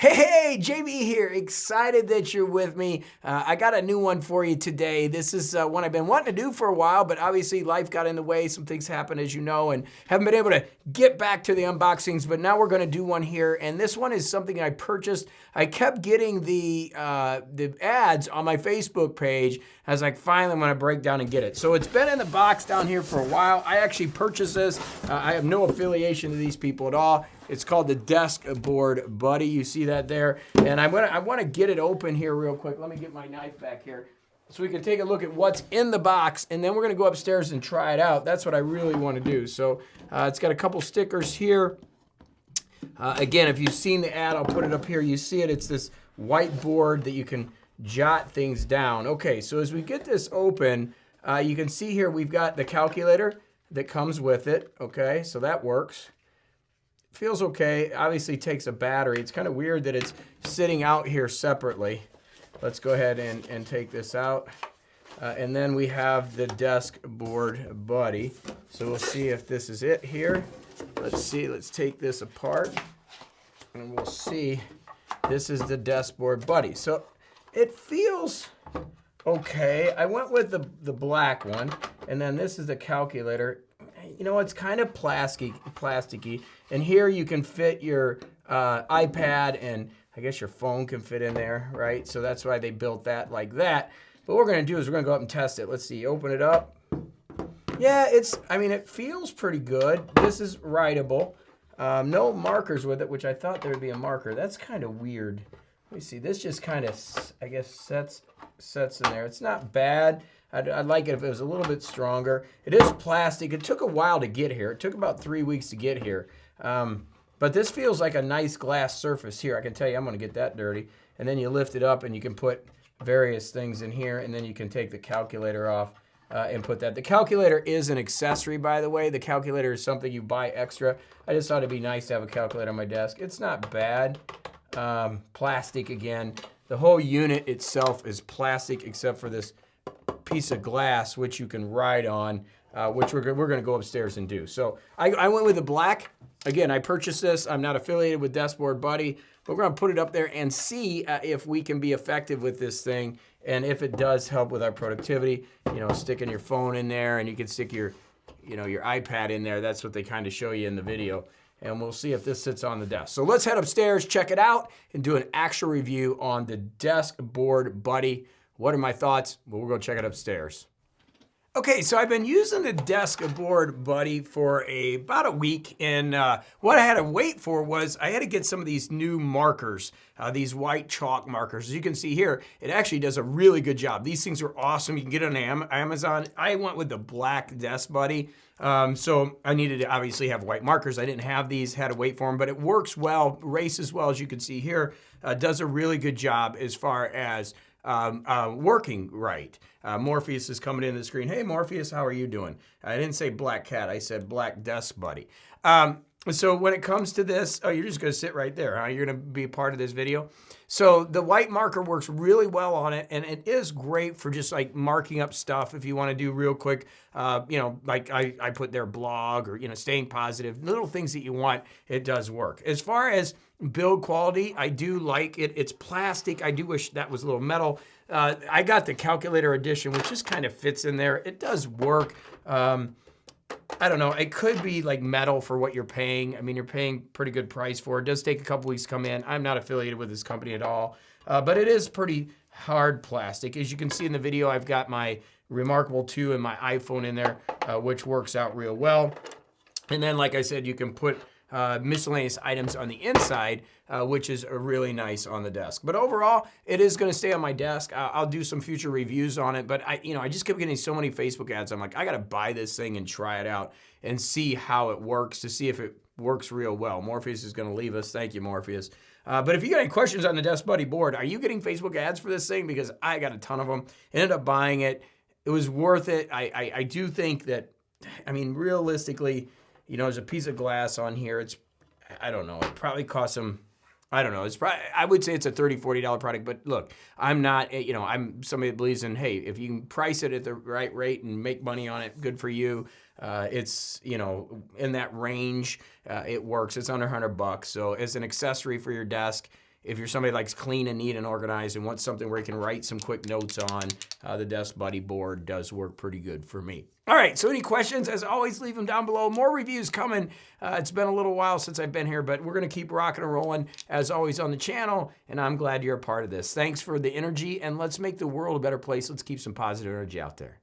Hey, JB here. Excited that you're with me. I got a new one for you today. This is one I've been wanting to do for a while, but obviously life got in the way. Some things happen, as you know, and haven't been able to get back to the unboxings, but now we're going to do one here. And this one is something I purchased. I kept getting the ads on my Facebook page. I was like, finally, I'm going to break down and get it. So it's been in the box down here for a while. I actually purchased this. I have no affiliation to these people at all. It's called the DeskBoard Buddy. You see that there? And I want to get it open here real quick. Let me get my knife back here so we can take a look at what's in the box, and then we're going to go upstairs and try it out. That's what I really want to do. So it's got a couple stickers here. Again, if you've seen the ad, I'll put it up here. You see it. It's this whiteboard that you can jot things down. Okay, so as we get this open, you can see here we've got the calculator that comes with it. Okay, so that works. Feels okay. Obviously takes a battery. It's kind of weird that it's sitting out here separately. Let's go ahead and take this out. And then we have the DeskBoard Buddy. So we'll see if this is it here. Let's see. Let's take this apart. And we'll see. This is the DeskBoard Buddy. So it feels okay. I went with the black one. And then this is the calculator. You know, it's kind of plasticky. And here you can fit your iPad, and I guess your phone can fit in there, right? So that's why they built that like that. But what we're going to do is we're going to go up and test it. Let's see. Open it up. Yeah, it feels pretty good. This is writable. No markers with it, which I thought there would be a marker. That's kind of weird. Let me see. This just kind of, I guess, sets in there. It's not bad. I'd like it if it was a little bit stronger. It is plastic. It took a while to get here. It took about 3 weeks to get here. But this feels like a nice glass surface here. I can tell you I'm going to get that dirty. And then you lift it up and you can put various things in here. And then you can take the calculator off and put that. The calculator is an accessory, by the way. The calculator is something you buy extra. I just thought it'd be nice to have a calculator on my desk. It's not bad. Plastic again. The whole unit itself is plastic except for this piece of glass which you can write on, which we're going to go upstairs and do. So I went with the black. Again, I purchased this. I'm not affiliated with DeskBoard Buddy, but we're going to put it up there and see if we can be effective with this thing and if it does help with our productivity. You know, sticking your phone in there, and you can stick your iPad in there. That's what they kind of show you in the video. And we'll see if this sits on the desk. So let's head upstairs, check it out, and do an actual review on the DeskBoard Buddy. What are my thoughts? Well, we'll go check it upstairs. Okay, so I've been using the DeskBoard Buddy for about a week, and what I had to wait for was I had to get some of these new markers, these white chalk markers. As you can see here, it actually does a really good job. These things are awesome. You can get it on Amazon. I went with the black Desk Buddy, so I needed to obviously have white markers. I didn't have these, had to wait for them, but it works well, races well, as you can see here. Does a really good job as far as working right. Morpheus is coming into the screen. Hey, Morpheus, how are you doing? I didn't say black cat. I said black Desk Buddy. So when it comes to this, oh, you're just going to sit right there, huh? You're going to be a part of this video. So the white marker works really well on it, and it is great for just like marking up stuff if you want to do real quick, like I put their blog or, staying positive, little things that you want, it does work. As far as build quality, I do like it. It's plastic. I do wish that was a little metal. I got the calculator edition, which just kind of fits in there. It does work. I don't know. It could be like metal for what you're paying. I mean, you're paying pretty good price for it. It does take a couple weeks to come in. I'm not affiliated with this company at all, but it is pretty hard plastic. As you can see in the video, I've got my Remarkable 2 and my iPhone in there, which works out real well. And then, like I said, you can put miscellaneous items on the inside, which is really nice on the desk. But overall, it is going to stay on my desk. I'll do some future reviews on it. But I just kept getting so many Facebook ads. I'm like, I got to buy this thing and try it out and see how it works, to see if it works real well. Morpheus is going to leave us. Thank you, Morpheus. But if you got any questions on the Desk Buddy board, are you getting Facebook ads for this thing? Because I got a ton of them. Ended up buying it. It was worth it. I do think that, realistically, there's a piece of glass on here. I don't know. It probably cost them, I don't know. I would say it's a $30, $40 product, but look, I'm not, I'm somebody that believes in, hey, if you can price it at the right rate and make money on it, good for you. It's, in that range, it works. It's under $100. So as an accessory for your desk, if you're somebody that likes clean and neat and organized and wants something where you can write some quick notes on, the Desk Buddy board does work pretty good for me. All right, so any questions, as always, leave them down below. More reviews coming. It's been a little while since I've been here, but we're going to keep rocking and rolling, as always, on the channel, and I'm glad you're a part of this. Thanks for the energy, and let's make the world a better place. Let's keep some positive energy out there.